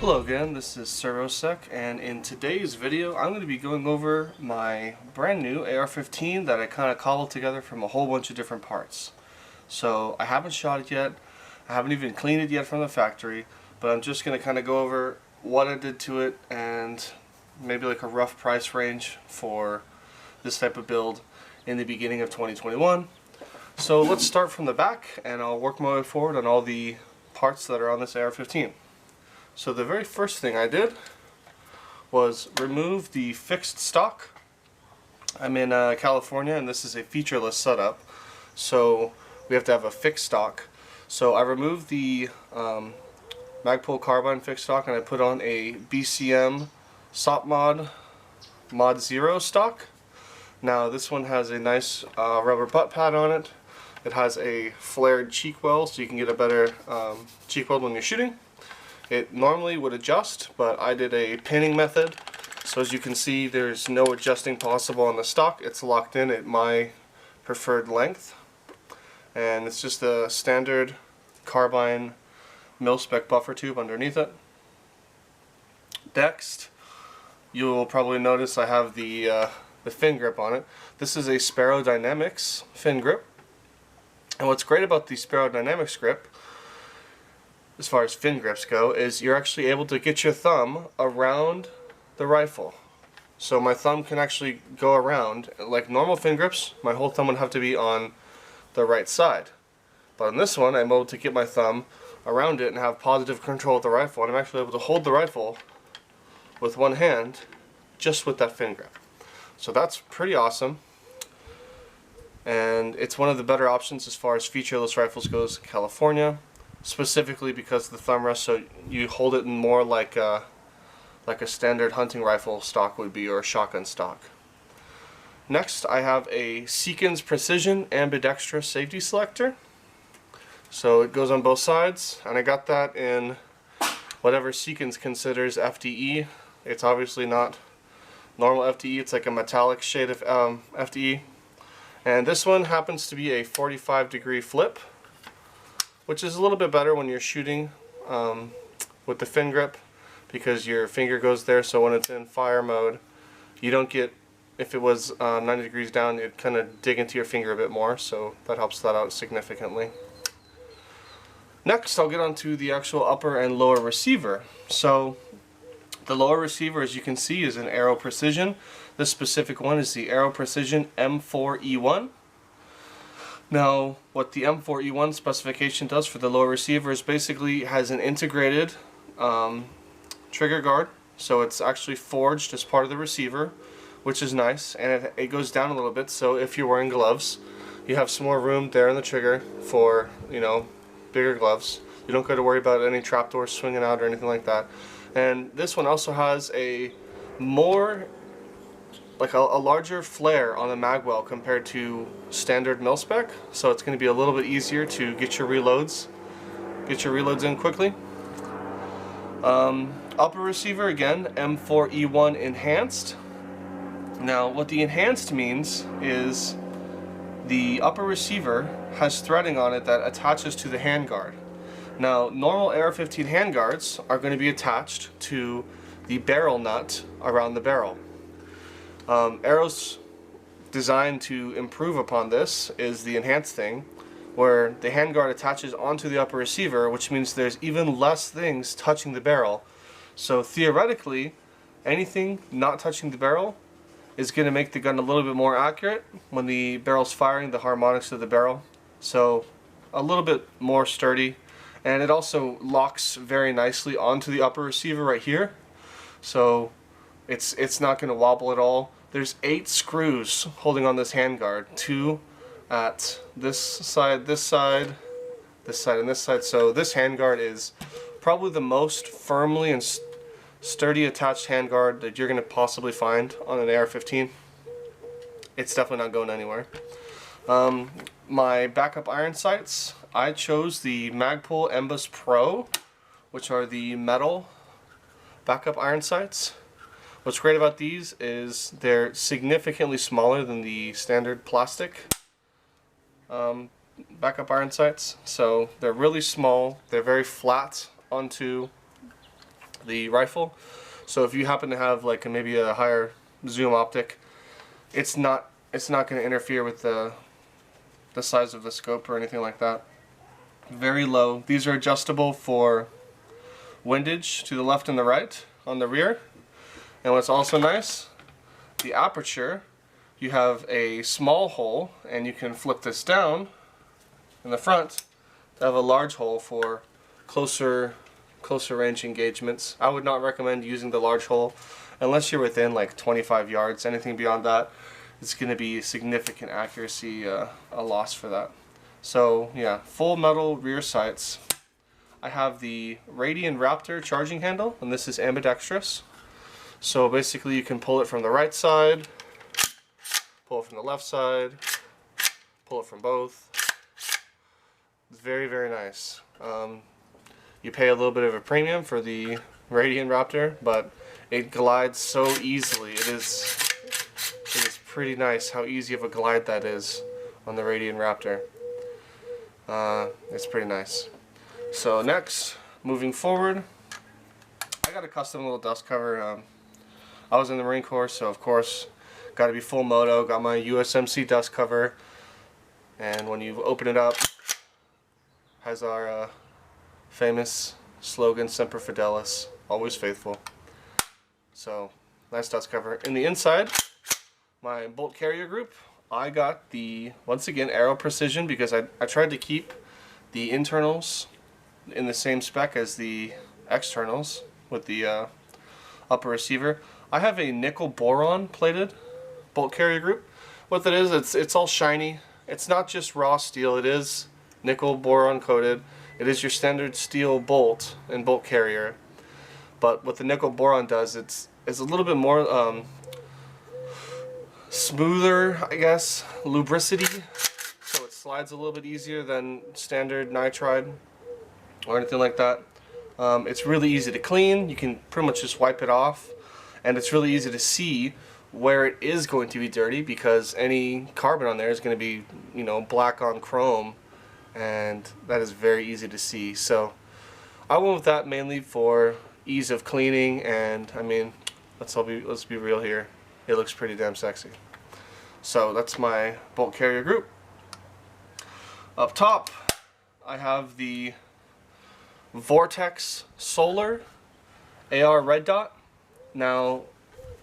Hello again, this is Sparrow, and in today's video I'm going to be going over my brand new AR-15 that I kind of cobbled together from a whole bunch of different parts. So I haven't shot it yet, I haven't even cleaned it yet from the factory, but I'm just going to kind of go over what I did to it and maybe like a rough price range for this type of build in the beginning of 2021. So let's start from the back and I'll work my way forward on all the parts that are on this AR-15. So the very first thing I did was remove the fixed stock. I'm in California and this is a featureless setup, so we have to have a fixed stock. So I removed the Magpul carbine fixed stock and I put on a BCM Sopmod Mod 0 stock. Now this one has a nice rubber butt pad on it. It has a flared cheek weld so you can get a better cheek weld when you're shooting. It normally would adjust, but I did a pinning method. So as you can see, there's no adjusting possible on the stock. It's locked in at my preferred length. And it's just a standard carbine mil-spec buffer tube underneath it. Next, you'll probably notice I have the fin grip on it. This is a Sparrow Dynamics fin grip. And what's great about the Sparrow Dynamics grip, as far as fin grips go, is you're actually able to get your thumb around the rifle. So my thumb can actually go around. Like normal fin grips, my whole thumb would have to be on the right side. But on this one, I'm able to get my thumb around it and have positive control of the rifle. And I'm actually able to hold the rifle with one hand just with that fin grip. So that's pretty awesome. And it's one of the better options as far as featureless rifles goes in California. Specifically because of the thumb rest, so you hold it in more like a standard hunting rifle stock would be, or a shotgun stock. Next, I have a Seekins Precision Ambidextrous Safety Selector. So it goes on both sides, and I got that in whatever Seekins considers FDE. It's obviously not normal FDE, it's like a metallic shade of FDE. And this one happens to be a 45-degree flip, which is a little bit better when you're shooting with the fin grip because your finger goes there, so when it's in fire mode you don't get, if it was 90 degrees down, you'd kind of dig into your finger a bit more, so that helps that out significantly. Next I'll get on to the actual upper and lower receiver. So the lower receiver, as you can see, is an Aero Precision. This specific one is the Aero Precision M4E1. Now, what the M4E1 specification does for the lower receiver is basically has an integrated trigger guard, so it's actually forged as part of the receiver, which is nice, and it goes down a little bit, so if you're wearing gloves, you have some more room there in the trigger for, you know, bigger gloves. You don't got to worry about any trapdoors swinging out or anything like that. And this one also has a more, like a larger flare on the magwell compared to standard mil-spec, so it's going to be a little bit easier to get your reloads in quickly. Upper receiver, again, M4E1 enhanced. Now what the enhanced means is the upper receiver has threading on it that attaches to the handguard. Now normal AR-15 handguards are going to be attached to the barrel nut around the barrel. Aero's designed to improve upon this is the enhanced thing, where the handguard attaches onto the upper receiver, which means there's even less things touching the barrel. So theoretically, anything not touching the barrel is going to make the gun a little bit more accurate when the barrel's firing, the harmonics of the barrel. So a little bit more sturdy, and it also locks very nicely onto the upper receiver right here. So it's not going to wobble at all. There's 8 screws holding on this handguard, 2 at this side, this side, this side, and this side. So this handguard is probably the most firmly and sturdy attached handguard that you're going to possibly find on an AR-15. It's definitely not going anywhere. My backup iron sights, I chose the Magpul MBUS Pro, which are the metal backup iron sights. What's great about these is they're significantly smaller than the standard plastic backup iron sights. So they're really small, they're very flat onto the rifle. So if you happen to have like maybe a higher zoom optic, it's not going to interfere with the size of the scope or anything like that. Very low. These are adjustable for windage to the left and the right on the rear. And what's also nice, the aperture, you have a small hole, and you can flip this down in the front to have a large hole for closer range engagements. I would not recommend using the large hole unless you're within like 25 yards. Anything beyond that, it's going to be significant accuracy a loss for that. So yeah, full metal rear sights. I have the Radian Raptor charging handle, and this is ambidextrous. So basically you can pull it from the right side, pull it from the left side, pull it from both. It's very, very nice. You pay a little bit of a premium for the Radian Raptor, but it glides so easily. It is pretty nice how easy of a glide that is on the Radian Raptor. It's pretty nice. So next, moving forward, I got a custom little dust cover. I was in the Marine Corps, so of course, got to be full moto. Got my USMC dust cover, and when you open it up, has our famous slogan, Semper Fidelis, always faithful. So nice dust cover. In the inside, my bolt carrier group, I got the, once again, Aero Precision, because I tried to keep the internals in the same spec as the externals with the upper receiver. I have a nickel boron plated bolt carrier group. What that is, it's all shiny. It's not just raw steel, it is nickel boron coated. It is your standard steel bolt and bolt carrier. But what the nickel boron does, it's a little bit more smoother, I guess, lubricity. So it slides a little bit easier than standard nitride or anything like that. It's really easy to clean. You can pretty much just wipe it off, and it's really easy to see where it is going to be dirty, because any carbon on there is going to be, you know, black on chrome, and that is very easy to see. So I went with that mainly for ease of cleaning, and I mean, let's be real here, it looks pretty damn sexy. So that's my bolt carrier group. Up top, I have the Vortex Solar AR red dot. Now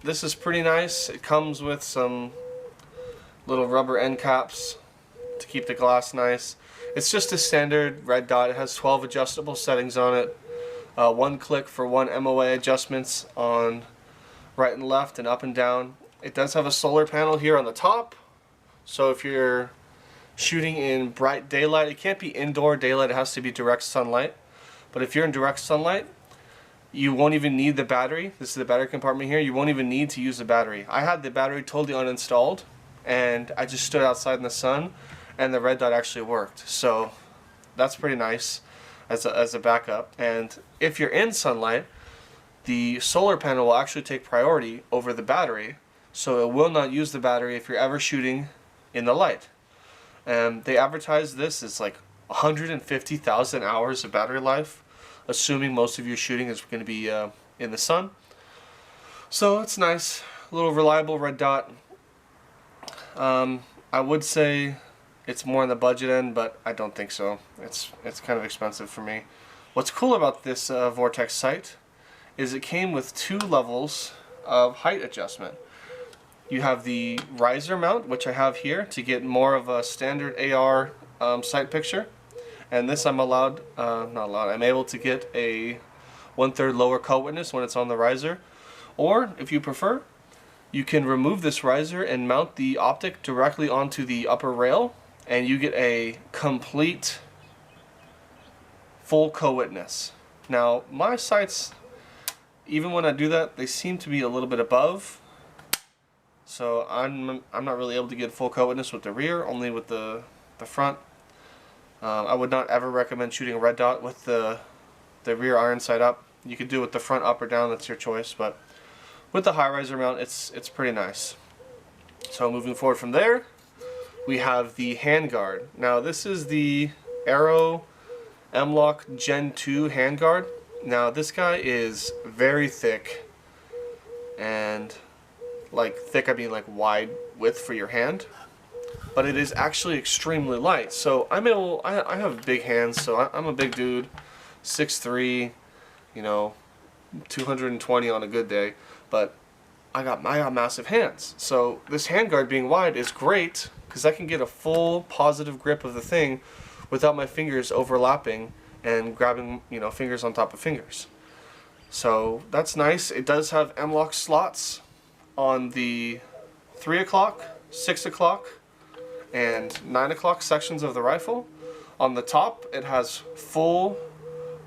this is pretty nice. It comes with some little rubber end caps to keep the glass nice. It's just a standard red dot. It has 12 adjustable settings on it. One click for one MOA adjustments on right and left and up and down. It does have a solar panel here on the top, so if you're shooting in bright daylight, it can't be indoor daylight, it has to be direct sunlight. But if you're in direct sunlight, you won't even need the battery. This is the battery compartment here. You won't even need to use the battery. I had the battery totally uninstalled, and I just stood outside in the sun, and the red dot actually worked. So that's pretty nice as a backup. And if you're in sunlight, the solar panel will actually take priority over the battery, so it will not use the battery if you're ever shooting in the light. They advertise this as like 150,000 hours of battery life, assuming most of your shooting is going to be in the sun. So it's nice, a little reliable red dot. I would say it's more on the budget end, but I don't think so. It's kind of expensive for me. What's cool about this Vortex sight is it came with 2 levels of height adjustment. You have the riser mount, which I have here to get more of a standard AR sight picture, and this I'm I'm able to get a 1/3 lower cut witness when it's on the riser. Or if you prefer, you can remove this riser and mount the optic directly onto the upper rail, and you get a complete full co-witness. Now my sights, even when I do that, they seem to be a little bit above, so I'm not really able to get full co-witness with the rear, only with the front. I would not ever recommend shooting a red dot with the rear iron sight up. You could do it with the front up or down, that's your choice, but with the high riser mount, it's pretty nice. So moving forward from there, we have the Handguard. Now this is the Aero MLOK Gen 2 Handguard. Now this guy is very thick, and like thick I mean like wide width for your hand, but it is actually extremely light. So I have big hands, so I'm a big dude, 6'3", you know, 220 on a good day, but I got massive hands. So this handguard being wide is great because I can get a full positive grip of the thing without my fingers overlapping and grabbing, you know, fingers on top of fingers. So that's nice. It does have MLOK slots on the 3 o'clock, 6 o'clock, and 9 o'clock sections of the rifle. On the top, it has full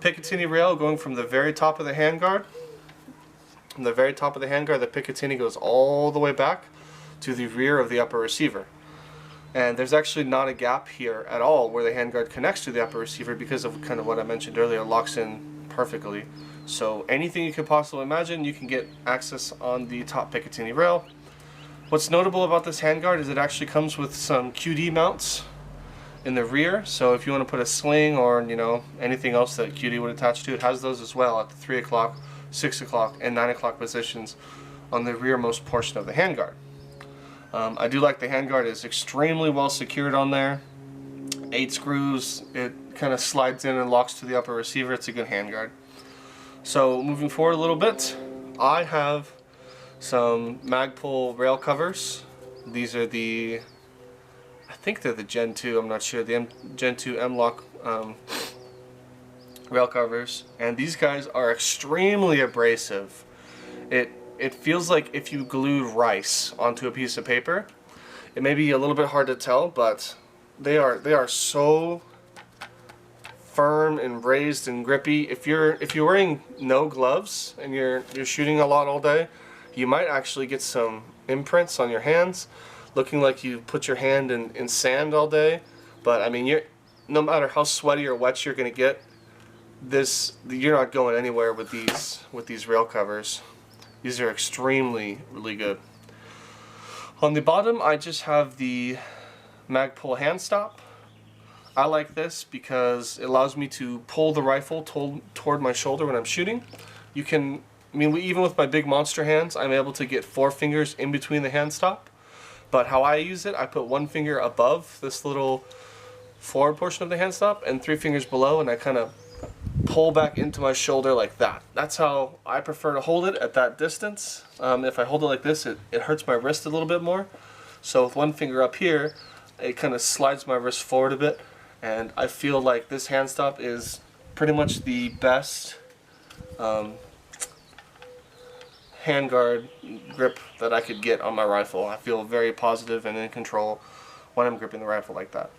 Picatinny rail going from the very top of the handguard. From the very top of the handguard, the Picatinny goes all the way back to the rear of the upper receiver. And there's actually not a gap here at all where the handguard connects to the upper receiver because of kind of what I mentioned earlier, it locks in perfectly. So anything you could possibly imagine, you can get access on the top Picatinny rail. What's notable about this handguard is it actually comes with some QD mounts in the rear. So if you want to put a sling or, you know, anything else that QD would attach to, it has those as well at the 3 o'clock, 6 o'clock, and 9 o'clock positions on the rearmost portion of the handguard. I do like the handguard is extremely well secured on there. 8 screws, it kind of slides in and locks to the upper receiver. It's a good handguard. So moving forward a little bit, I have some Magpul rail covers. These are the, I think they're the Gen 2, I'm not sure, the Gen 2 MLOK rail covers. And these guys are extremely abrasive. It feels like if you glued rice onto a piece of paper. It may be a little bit hard to tell, but they are so firm and raised and grippy. If you're wearing no gloves and you're shooting a lot all day, you might actually get some imprints on your hands, looking like you put your hand in sand all day. But I mean, no matter how sweaty or wet you're gonna get, you're not going anywhere with these rail covers. These are extremely really good. On the bottom, I just have the Magpul hand stop. I like this because it allows me to pull the rifle toward my shoulder when I'm shooting. You can, I mean, even with my big monster hands, I'm able to get 4 fingers in between the hand stop. But how I use it, I put 1 finger above this little forward portion of the hand stop and 3 fingers below, and I kind of pull back into my shoulder like that. That's how I prefer to hold it at that distance. If I hold it like this, it hurts my wrist a little bit more. So with 1 finger up here, it kind of slides my wrist forward a bit, and I feel like this hand stop is pretty much the best handguard grip that I could get on my rifle. I feel very positive and in control when I'm gripping the rifle like that.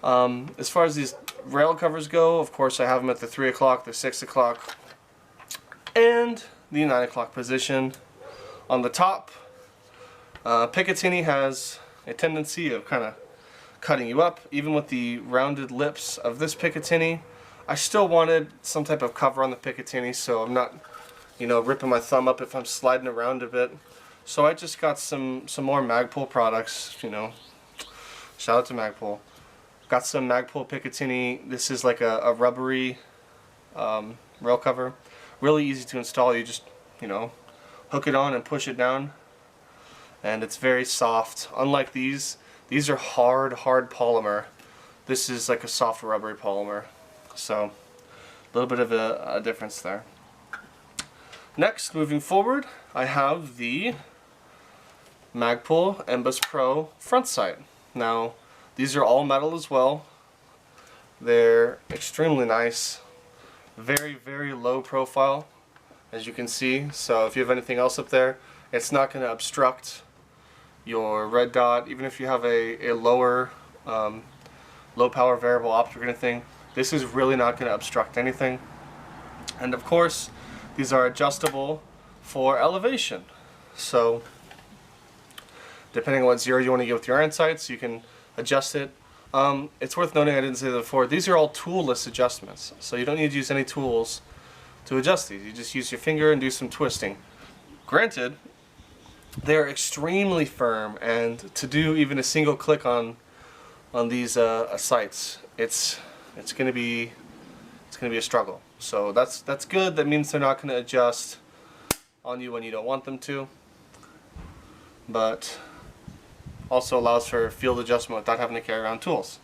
As far as these rail covers go, of course I have them at the 3 o'clock, the 6 o'clock, and the 9 o'clock position. On the top, Picatinny has a tendency of kind of cutting you up. Even with the rounded lips of this Picatinny, I still wanted some type of cover on the Picatinny, so I'm not, you know, ripping my thumb up if I'm sliding around a bit. So I just got some more Magpul products, you know, shout out to Magpul. Got some Magpul Picatinny. This is like a rubbery rail cover. Really easy to install. You just, you know, hook it on and push it down. And it's very soft. Unlike these are hard polymer. This is like a soft rubbery polymer. So, a little bit of a difference there. Next, moving forward, I have the Magpul MBUS Pro front sight. Now, these are all metal as well. They're extremely nice. Very, very low profile, as you can see. So if you have anything else up there, it's not going to obstruct your red dot. Even if you have a lower, low power variable optic or anything, this is really not going to obstruct anything. And of course, these are adjustable for elevation. So depending on what zero you want to get with your iron sights, you can adjust it. It's worth noting, I didn't say that before, these are all toolless adjustments, so you don't need to use any tools to adjust these. You just use your finger and do some twisting. Granted, they're extremely firm, and to do even a single click on these sights, it's going to be a struggle. So that's good. That means they're not going to adjust on you when you don't want them to, but also allows for field adjustment without having to carry around tools.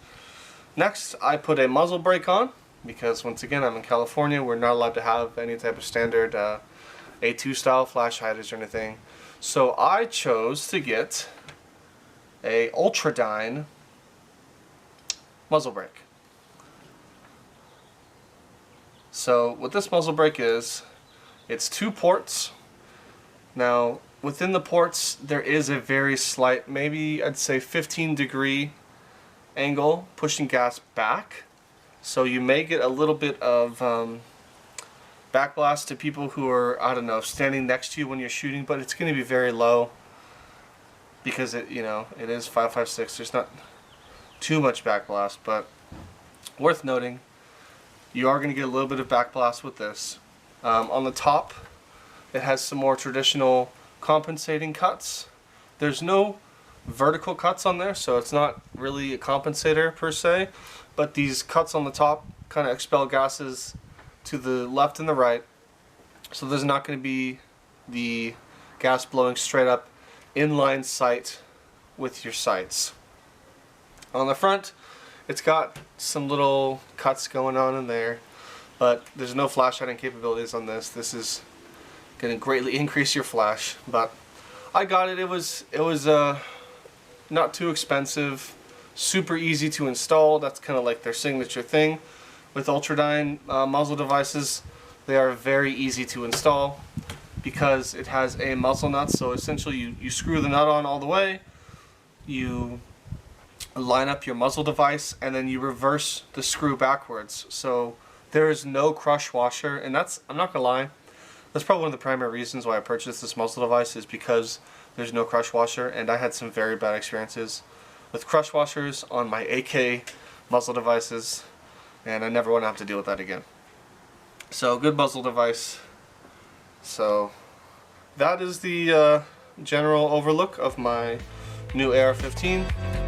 Next, I put a muzzle brake on because, once again, I'm in California. We're not allowed to have any type of standard A2 style flash hiders or anything. So I chose to get a Ultradyne muzzle brake. So what this muzzle brake is, it's 2 ports. Now within the ports there is a very slight, maybe I'd say 15-degree angle pushing gas back. So you may get a little bit of backblast to people who are, I don't know, standing next to you when you're shooting, but it's going to be very low because it is 5.56. There's not too much backblast, but worth noting, you are going to get a little bit of backblast with this. On the top, it has some more traditional compensating cuts. There's no vertical cuts on there, so it's not really a compensator per se, but these cuts on the top kind of expel gases to the left and the right, so there's not going to be the gas blowing straight up in line sight with your sights. On the front, it's got some little cuts going on in there, but there's no flash hiding capabilities on this. This is going to greatly increase your flash, but I got it. It was not too expensive, super easy to install. That's kind of like their signature thing with Ultradyne muzzle devices. They are very easy to install because it has a muzzle nut. So essentially you screw the nut on all the way, you line up your muzzle device, and then you reverse the screw backwards. So there is no crush washer, and that's, I'm not gonna lie, that's probably one of the primary reasons why I purchased this muzzle device, is because there's no crush washer, and I had some very bad experiences with crush washers on my AK muzzle devices, and I never want to have to deal with that again. So good muzzle device. So that is the general overlook of my new AR-15.